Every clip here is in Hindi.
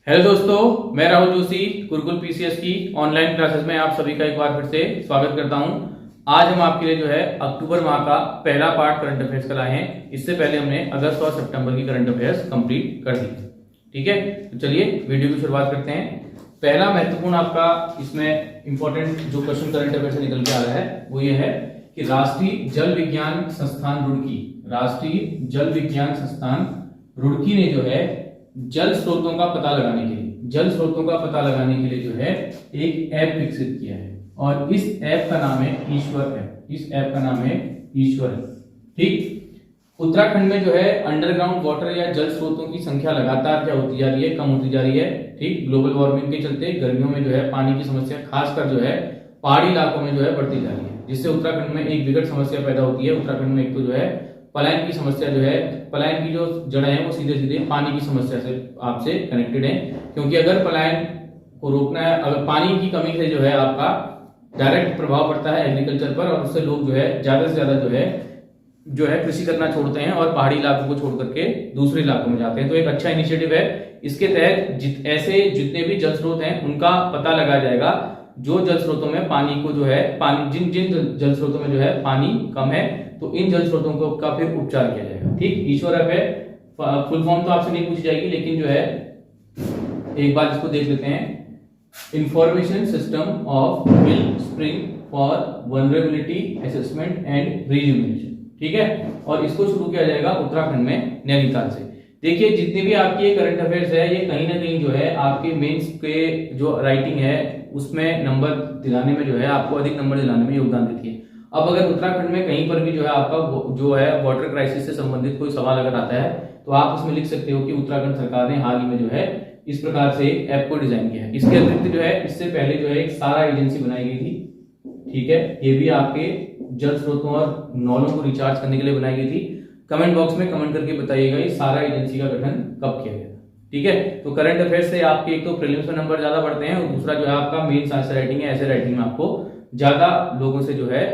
हेलो दोस्तों, मैं राहुल जोशी गुरुकुल पीसीएस की ऑनलाइन क्लासेस में आप सभी का एक बार फिर से स्वागत करता हूं। आज हम आपके लिए जो है अक्टूबर माह का पहला पार्ट करंट अफेयर्स का लाए हैं। इससे पहले हमने अगस्त और सितंबर की करंट अफेयर्स कंप्लीट कर दी। ठीक है, तो चलिए वीडियो की शुरुआत करते हैं। पहला महत्वपूर्ण आपका इसमें इंपॉर्टेंट जो क्वेश्चन करंट अफेयर से निकल के आ रहा है वो ये है कि राष्ट्रीय जल विज्ञान संस्थान रुड़की ने जो है जल स्रोतों का पता लगाने के लिए जो है एक ऐप विकसित किया है और इस ऐप का नाम है ईश्वर है। ठीक, उत्तराखंड में जो है अंडरग्राउंड वाटर या जल स्रोतों की संख्या लगातार क्या होती जा रही है, कम होती जा रही है। ठीक, ग्लोबल वार्मिंग के चलते गर्मियों में जो है पानी की समस्या खासकर जो है पहाड़ी इलाकों में जो है बढ़ती जा रही है, जिससे उत्तराखंड में एक विकट समस्या पैदा होती है। उत्तराखंड में एक तो जो है पलायन की समस्या जो है, पलायन की जो जड़ें हैं वो सीधे सीधे पानी की समस्या से आपसे कनेक्टेड है, क्योंकि अगर पलायन को रोकना है, अगर पानी की कमी से जो है आपका डायरेक्ट प्रभाव पड़ता है एग्रीकल्चर पर और उससे लोग जो है ज्यादा से ज्यादा जो है कृषि करना छोड़ते हैं और पहाड़ी इलाकों को छोड़ करके दूसरे इलाकों में जाते हैं। तो एक अच्छा इनिशिएटिव है। इसके तहत ऐसे जितने भी जल स्रोत हैं उनका पता लगाया जाएगा। जो जल स्रोतों में पानी को जो है जिन जल स्रोतों में जो है पानी कम है तो इन जल स्रोतों को का फिर उपचार किया जाएगा। ठीक, ईश्वर ऐप है, फुल फॉर्म तो आपसे नहीं पूछी जाएगी, लेकिन जो है एक बार इसको देख लेते हैं। Information system of mill spring for vulnerability assessment and रिज्यूमिनेशन। ठीक है, और इसको शुरू किया जाएगा उत्तराखंड में नैनीताल से। देखिए, जितनी भी आपकी करंट अफेयर्स है ये कहीं ना कहीं जो है आपके मेंस के जो राइटिंग है उसमें नंबर दिलाने में जो है आपको अधिक नंबर दिलाने में योगदान देती है। अब अगर उत्तराखंड में कहीं पर भी जो है आपका जो है वाटर क्राइसिस से संबंधित कोई सवाल अगर आता है तो आप उसमें लिख सकते हो कि उत्तराखंड सरकार ने हाल ही में जो है इस प्रकार से ऐप को डिजाइन किया है। इसके अतिरिक्त जो है इससे पहले जो है एक सारा एजेंसी बनाई गई थी। ठीक है, ये भी आपके जल स्रोतों और नौलों को रिचार्ज करने के लिए बनाई गई थी। कमेंट बॉक्स में कमेंट करके बताइएगा ये सारा एजेंसी का गठन कब किया गया। ठीक है, तो करंट अफेयर्स से आपके एक तो प्रीलिम्स में नंबर ज्यादा बढ़ते हैं और दूसरा जो है आपका मेंस आंसर राइटिंग है, ऐसे राइटिंग में आपको ज्यादा लोगों से जो है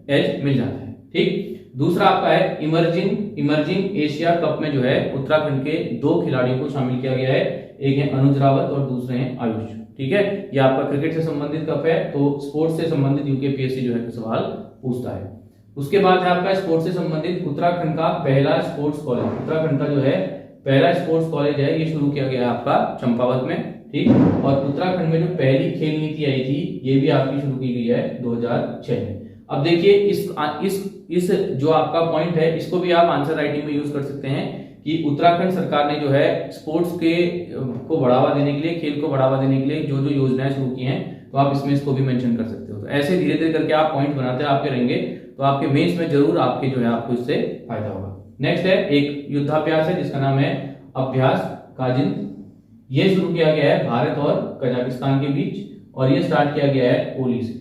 एज मिल जाता है। ठीक, दूसरा आपका है इमर्जिंग एशिया कप में जो है उत्तराखंड के 2 खिलाड़ियों को शामिल किया गया है। एक है अनुज रावत और दूसरे हैं आयुष। ठीक है, ये आपका क्रिकेट से संबंधित कप है, तो स्पोर्ट्स से संबंधित यूकेपीएससी जो है सवाल पूछता है। उसके बाद है आपका स्पोर्ट्स से संबंधित उत्तराखंड का पहला स्पोर्ट्स कॉलेज। उत्तराखंड का जो है पहला स्पोर्ट्स कॉलेज है, ये शुरू किया गया है आपका चंपावत में। ठीक, और उत्तराखंड में जो पहली खेल नीति आई थी ये भी आपकी शुरू की गई है 2006 में। अब देखिए इस जो आपका पॉइंट है इसको भी आप आंसर राइटिंग में यूज कर सकते हैं कि उत्तराखंड सरकार ने जो है स्पोर्ट्स को बढ़ावा देने के लिए, खेल को बढ़ावा देने के लिए जो जो योजनाएं शुरू की हैं तो आप इसमें इसको भी मेंशन कर सकते हो। तो ऐसे धीरे धीरे करके आप पॉइंट बनाते आपके रहेंगे तो आपके मेंस में जरूर आपके जो है आपको इससे फायदा होगा। नेक्स्ट है एक युद्धाभ्यास है जिसका नाम है अभ्यास काजिंद। ये शुरू किया गया है भारत और कजाकिस्तान के बीच और ये स्टार्ट किया गया है ओली से।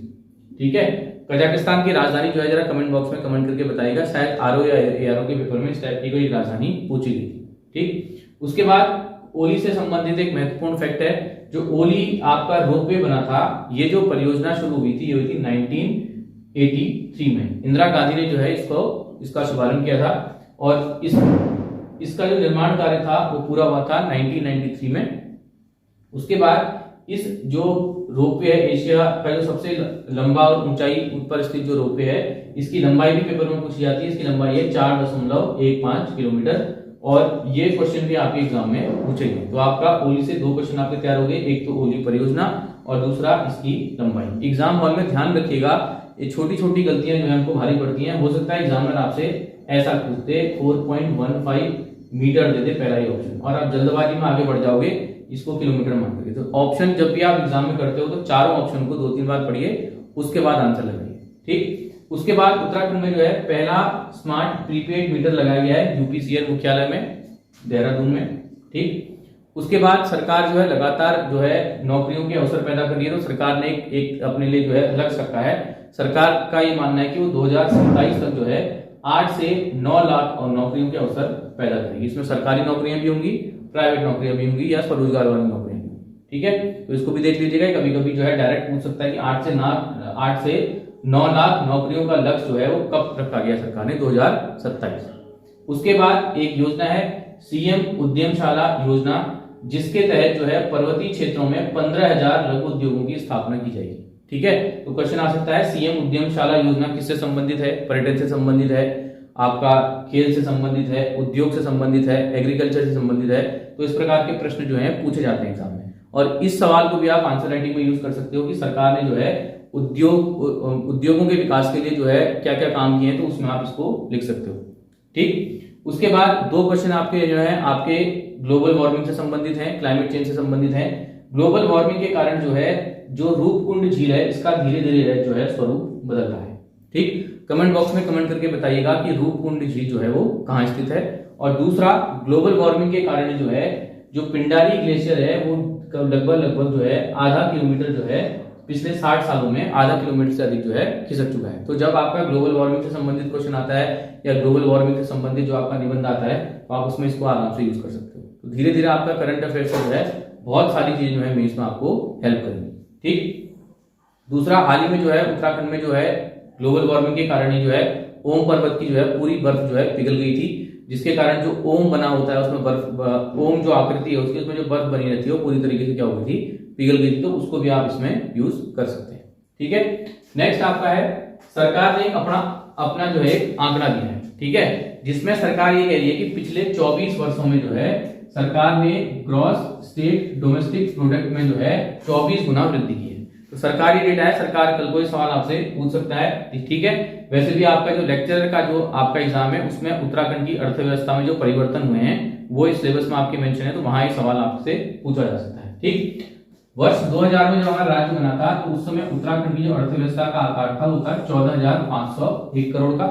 ठीक है, कजाकिस्तान की राजधानी जो है जरा कमेंट बॉक्स में कमेंट करके बताइएगा, शायद आरओ या एआरओ के पेपर में इस टाइप की कोई राजधानी पूछी गई थी। ठीक, उसके बाद ओली से संबंधित एक महत्वपूर्ण फैक्ट है, जो ओली आपका रोपवे बना था, ये जो परियोजना शुरू हुई थी ये हुई थी 1983 में। इंदिरा गांधी ने जो है इसका शुभारंभ किया था और इसका जो निर्माण कार्य था वो पूरा हुआ था 1993 में। उसके बाद इस जो रोपवे है एशिया का जो सबसे लंबा और ऊंचाई पर स्थित जो रोपवे है इसकी लंबाई भी पेपर में पूछी जाती है। इसकी लंबाई है 4.15 किलोमीटर और ये क्वेश्चन भी आपके एग्जाम में पूछेंगे। तो आपका ओली से 2 क्वेश्चन आपके तैयार हो गए, एक तो ओली परियोजना और दूसरा इसकी लंबाई। एग्जाम हॉल में ध्यान रखिएगा, ये छोटी छोटी गलतियां जो है हमको भारी पड़ती हैं। हो सकता है एग्जामिनर आपसे ऐसा पूछते 4.15 मीटर देते पहला ही ऑप्शन और आप जल्दबाजी में आगे बढ़ जाओगे इसको किलोमीटर मान करके। तो ऑप्शन जब भी आप एग्जाम में करते हो तो चारों ऑप्शन को 2-3 बार पढ़िए, उसके बाद आंसर लगाइए। ठीक, उसके बाद उत्तराखंड में जो है पहला स्मार्ट प्रीपेड मीटर लगाया गया है यूपीसीएल मुख्यालय में देहरादून में। ठीक, उसके बाद सरकार जो है लगातार जो है नौकरियों के अवसर पैदा कर रही है। तो सरकार ने एक अपने लिए जो है लक्ष्य रखा है। सरकार का ये मानना है कि वो 2027 तक जो है 8 से 9 लाख और नौकरियों के अवसर पैदा करेगी। इसमें सरकारी नौकरियां भी होंगी, प्राइवेट नौकरियां भी होंगी या स्वरोजगार वाली नौकरियां भी। ठीक है, तो इसको भी देख लीजिएगा। कभी कभी जो है डायरेक्ट पूछ सकता है कि 8 से 9 लाख नौकरियों का लक्ष्य जो है वो कब रखा गया सरकार ने, 2027। उसके बाद एक योजना है सीएम उद्यमशाला योजना। जिसके तहत जो है पर्वतीय क्षेत्रों में 15,000 लघु उद्योगों की स्थापना की जाएगी। ठीक है, तो क्वेश्चन आ सकता है सीएम उद्यमशाला योजना किससे संबंधित है? पर्यटन से संबंधित है, आपका खेल से संबंधित है, उद्योग से संबंधित है, एग्रीकल्चर से संबंधित है। तो इस प्रकार के प्रश्न जो है पूछे जाते हैं एग्जाम में, और इस सवाल को भी आप आंसर राइटिंग में यूज कर सकते हो कि सरकार ने जो है उद्योगों के विकास के लिए जो है क्या क्या काम किए हैं, तो उसमें आप इसको लिख सकते हो। ठीक, उसके बाद दो क्वेश्चन आपके जो है आपके ग्लोबल वार्मिंग से संबंधित हैं, क्लाइमेट चेंज से संबंधित हैं। ग्लोबल वार्मिंग के कारण जो है जो रूपकुंड झील है इसका धीरे धीरे जो है स्वरूप बदल रहा है। ठीक, कमेंट बॉक्स में कमेंट करके बताइएगा कि रूपकुंड झील जो है वो कहाँ स्थित है। और दूसरा, ग्लोबल वार्मिंग के कारण जो है जो पिंडारी ग्लेशियर है वो लगभग जो है आधा किलोमीटर जो है पिछले 60 सालों में आधा किलोमीटर से अधिक जो है खिसक चुका है। तो जब आपका ग्लोबल वार्मिंग से संबंधित क्वेश्चन आता है या ग्लोबल वार्मिंग से संबंधित जो आपका निबंध आता है तो आप उसमें इसको आराम से यूज कर सकते हो। तो धीरे धीरे आपका करंट अफेयर्स जो है बहुत सारी चीजें जो है मेंस में आपको हेल्प करेंगी। ठीक, दूसरा, हाल ही में जो है उत्तराखंड में जो है ग्लोबल वार्मिंग के कारण ही जो है ओम पर्वत की जो है पूरी बर्फ जो है पिघल गई थी, जिसके कारण जो ओम बना होता है उसमें बर्फ, ओम जो आकृति है उसकी उसमें जो बर्फ बनी रहती है वो पूरी तरीके से क्या हो गई थी, पिघल गई थी। तो उसको भी आप इसमें यूज कर सकते हैं। ठीक है, नेक्स्ट आपका है सरकार ने अपना जो है आंकड़ा दिया है। ठीक है, जिसमें सरकार ये कह रही है कि पिछले 24 वर्षों में जो है सरकार ने ग्रॉस स्टेट डोमेस्टिक प्रोडक्ट में जो है 24 गुना वृद्धि की है। तो सरकारी डेटा है, सरकार कल को ये सवाल आपसे पूछ सकता है। ठीक है, वैसे भी आपका जो लेक्चरर का जो आपका एग्जाम है उसमें उत्तराखंड की अर्थव्यवस्था में जो परिवर्तन हुए हैं वो इस सिलेबस में आपके मेंशन है, तो वहां ये सवाल आपसे पूछा जा सकता है। ठीक, वर्ष 2000 में जब हमारा राज्य बना था तो उस समय उत्तराखंड की जो अर्थव्यवस्था का आकार था वो था 14,501 करोड़ का।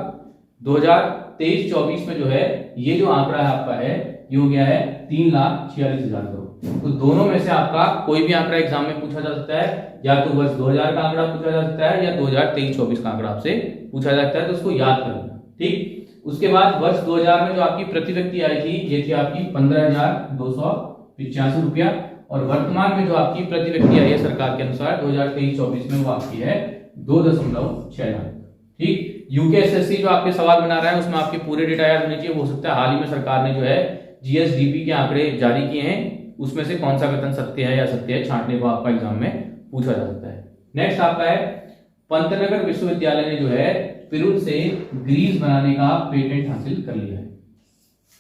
2023-24 में जो है ये जो आंकड़ा है आपका है ये हो गया है 3,46,000 करोड़। तो दोनों में से आपका कोई भी आंकड़ा एग्जाम में पूछा जा सकता है, या तो वर्ष 2000 का आंकड़ा पूछा जा सकता है या 2023-24 का आंकड़ा आपसे पूछा जा सकता है, तो उसको याद कर लेना। ठीक, उसके बाद वर्ष 2000 में जो आपकी प्रति व्यक्ति आई थी ये थी आपकी 15,285 रुपया, और वर्तमान में जो आपकी प्रति व्यक्ति आई है सरकार के अनुसार 2023-24 में वो आपकी है 2.6 लाख। ठीक, यूकेएसएससी जो आपके सवाल बना रहा है उसमें आपके पूरे डेटा याद होने चाहिए। हो सकता है हाल ही में सरकार ने जो है जीएसडीपी के आंकड़े जारी किए हैं, उसमें से कौन सा कथन सत्य है या असत्य है छांटने को आपका एग्जाम में पूछा जा सकता है। नेक्स्ट आपका है पंतनगर विश्वविद्यालय ने जो है पिरुल से ग्रीस बनाने का पेटेंट हासिल कर लिया है।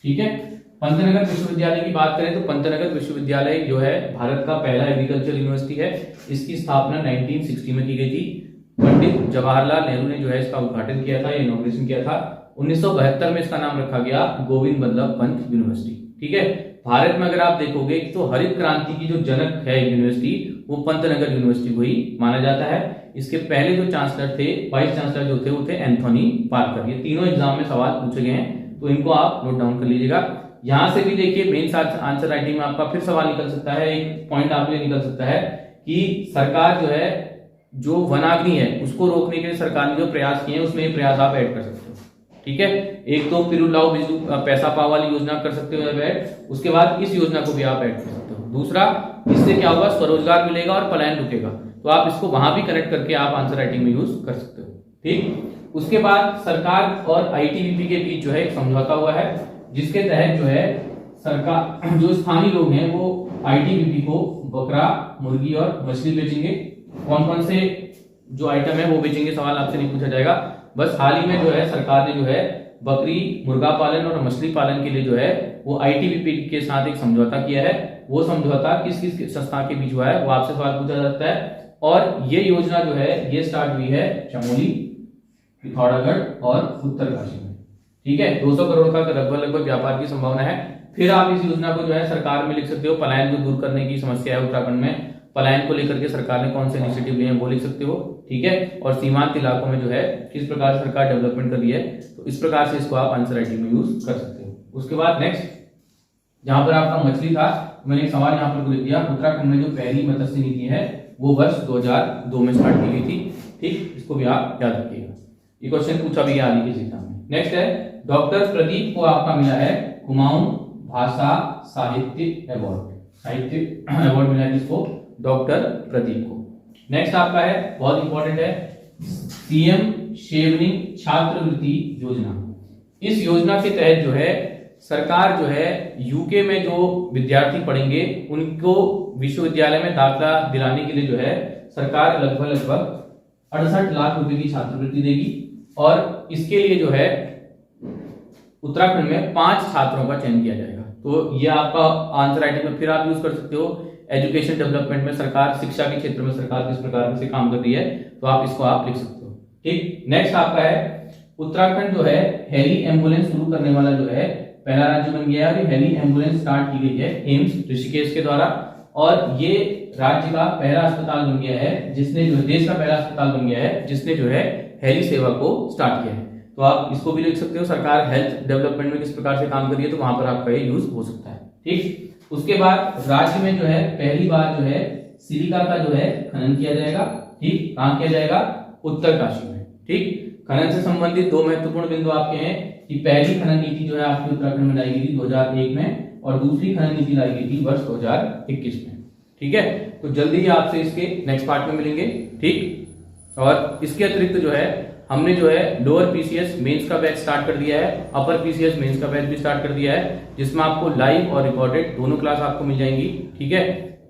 ठीक है, पंतनगर विश्वविद्यालय की बात करें तो पंतनगर विश्वविद्यालय जो है भारत का पहला एग्रीकल्चर यूनिवर्सिटी है। इसकी स्थापना 1960 में की गई थी। पंडित जवाहरलाल नेहरू ने जो है इसका उद्घाटन किया था, इनॉग्रेशन किया था। 1972 में इसका नाम रखा गया गोविंद बल्लभ पंत यूनिवर्सिटी। ठीक है, भारत में अगर आप देखोगे तो हरित क्रांति की जो जनक है यूनिवर्सिटी वो पंतनगर यूनिवर्सिटी को ही माना जाता है। इसके पहले जो चांसलर थे, वाइस चांसलर जो थे वो थे एंथोनी पार्कर। ये तीनों एग्जाम में सवाल पूछे गए हैं, तो इनको आप नोट डाउन कर लीजिएगा। यहां से भी देखिए मेन आंसर राइटिंग में आपका फिर सवाल निकल सकता है। एक पॉइंट आप ये निकल सकता है कि सरकार जो है जो वनाग्नि है उसको रोकने के लिए सरकार ने जो प्रयास किए हैं उसमें ये प्रयास आप ऐड कर सकते हो। ठीक है, एक तो पिरुल लाओ बिजली पैसा पाओ वाली योजना कर सकते हो ऐड, उसके बाद इस योजना को भी आप ऐड कर सकते हो। दूसरा, इससे क्या होगा, स्वरोजगार मिलेगा और पलायन रुकेगा, तो आप इसको वहां भी कनेक्ट करके आप आंसर राइटिंग में यूज कर सकते हो। ठीक, उसके बाद सरकार और आईटीबीपी के बीच जो है एक समझौता हुआ है, जिसके तहत जो है सरकार जो स्थानीय लोग हैं वो आईटीबीपी को बकरा, मुर्गी और मछली बेचेंगे। कौन कौन से जो आइटम है वो बेचेंगे सवाल आपसे नहीं पूछा जाएगा। बस हाल ही में जो है सरकार ने जो है बकरी, मुर्गा पालन और मछली पालन के लिए जो है वो आईटीबीपी के साथ एक समझौता किया है। वो समझौता किस किस संस्था के बीच हुआ है वो आपसे सवाल पूछा जा सकता है। और ये योजना जो है ये स्टार्ट हुई है चमोली, पिथौरागढ़ और उत्तरकाशी में। ठीक है, 200 करोड़ का लगभग व्यापार की संभावना है। फिर आप इस योजना को जो है सरकार में लिख सकते हो। पलायन को दूर करने की समस्या है उत्तराखंड में, पलायन को लेकर के सरकार ने कौन से इनिशिएटिव लिए हैं वो लिख सकते हो। ठीक है, और सीमांत इलाकों में जो है किस प्रकार सरकार डेवलपमेंट कर रही है, तो इस प्रकार से इसको आप आंसर राइटिंग में यूज कर सकते हो। उसके बाद नेक्स्ट, जहां पर आपका मछली था, मैंने एक सवाल यहाँ पर लिख दिया। उत्तराखंड में जो पहली मत्स्य नीति है वो वर्ष 2002 में स्टार्ट की गई थी। ठीक, इसको भी आप याद रखिएगा, ये क्वेश्चन पूछा भी गया आगे के एग्जाम में। नेक्स्ट है डॉक्टर प्रदीप को आपका मिला है कुमाऊं भाषा साहित्य अवार्ड। साहित्य अवार्ड मिला है किसको, डॉक्टर प्रदीप को। नेक्स्ट आपका है बहुत इंपॉर्टेंट है सीएम शेवनिंग छात्रवृत्ति योजना। इस योजना के तहत जो है सरकार जो है यूके में जो विद्यार्थी पढ़ेंगे उनको विश्वविद्यालय में दाखिला दिलाने के लिए जो है सरकार लगभग 68 लाख रुपए की छात्रवृत्ति देगी। और इसके लिए जो है उत्तराखंड में 5 छात्रों का चयन किया जाएगा। तो ये आपका आंसर राइटिंग में फिर आप यूज कर सकते हो। एजुकेशन डेवलपमेंट में सरकार, शिक्षा के क्षेत्र में सरकार किस प्रकार से काम कर रही है, तो आप इसको आप लिख सकते हो। ठीक, नेक्स्ट आपका है उत्तराखंड जो है हेली एम्बुलेंस शुरू करने वाला जो है पहला राज्य बन गया है। हेली एम्बुलेंस स्टार्ट की गई है एम्स ऋषिकेश के द्वारा, और ये राज्य का पहला अस्पताल बन गया है जिसने जो देश का पहला अस्पताल बन गया है जिसने जो है हेली सेवा को स्टार्ट किया है। तो आप इसको भी लिख सकते हो, सरकार हेल्थ डेवलपमेंट में किस प्रकार से काम कर रही है, तो वहां पर आपका ये यूज हो सकता है। ठीक, उसके बाद राज्य में जो है पहली बार जो है सिलिका का जो है खनन किया जाएगा। ठीक, कहां किया जाएगा? उत्तरकाशी में। ठीक, खनन से संबंधित 2 महत्वपूर्ण बिंदु आपके हैं कि पहली खनन नीति जो है आपके उत्तराखंड में लाई गई थी 2001 में, और दूसरी खनन नीति लाई गई थी वर्ष 2021 में। ठीक है, तो जल्दी ही आपसे इसके नेक्स्ट पार्ट में मिलेंगे। ठीक, और इसके अतिरिक्त जो है हमने जो है लोअर पीसीएस मेंस का बैच स्टार्ट कर दिया है, अपर पीसीएस मेंस का बैच भी स्टार्ट कर दिया है, जिसमें आपको लाइव और रिकॉर्डेड दोनों क्लास आपको मिल जाएंगी। ठीक है,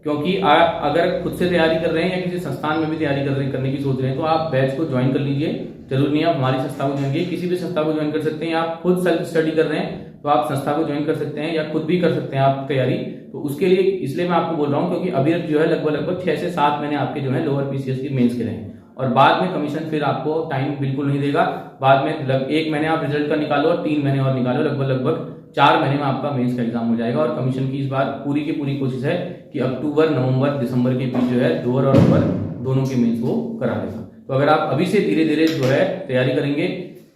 क्योंकि आप अगर खुद से तैयारी कर रहे हैं या किसी संस्थान में भी तैयारी करने की सोच रहे हैं तो आप बैच को ज्वाइन कर लीजिए। जरूरी नहीं आप हमारी संस्था को ज्वाइन कीजिए, किसी भी संस्था को ज्वाइन कर सकते हैं। आप खुद सेल्फ स्टडी कर रहे हैं तो आप संस्था को ज्वाइन कर सकते हैं, या खुद भी कर सकते हैं आप तैयारी। तो उसके लिए इसलिए मैं आपको बोल रहा हूँ क्योंकि अभी जो है लगभग 6 से 7 महीने आपके जो है लोअर पीसीएस की मेंस के रहे हैं, और बाद में कमीशन फिर आपको टाइम बिल्कुल नहीं देगा। बाद में 1 महीने आप रिजल्ट का निकालो और 3 महीने और निकालो, लगभग 4 महीने में आपका मेंस का एग्जाम हो जाएगा। और कमीशन की इस बार पूरी की पूरी कोशिश है कि अक्टूबर, नवंबर, दिसंबर के बीच जो है लोअर और अपर दोनों के मेंस को करा देगा। तो अगर आप अभी से धीरे धीरे जो है तैयारी करेंगे,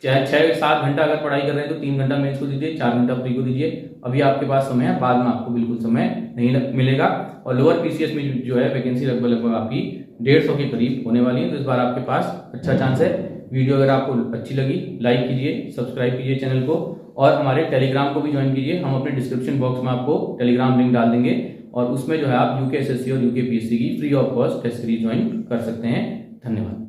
चाहे 6-7 घंटा अगर पढ़ाई कर रहे हैं तो 3 घंटा मेंस को दीजिए, 4 घंटा प्री को दीजिए। अभी आपके पास समय है, बाद में आपको बिल्कुल समय नहीं मिलेगा। और लोअर पीसीएस में जो है वैकेंसी लगभग आपकी 150 के करीब होने वाली है। तो इस बार आपके पास अच्छा चांस है। वीडियो अगर आपको अच्छी लगी लाइक कीजिए, सब्सक्राइब कीजिए चैनल को, और हमारे टेलीग्राम को भी ज्वाइन कीजिए। हम अपने डिस्क्रिप्शन बॉक्स में आपको टेलीग्राम लिंक डाल देंगे, और उसमें जो है आप यूकेएसएससी और यूकेपीएससी की free of cost test series join कर सकते हैं। धन्यवाद।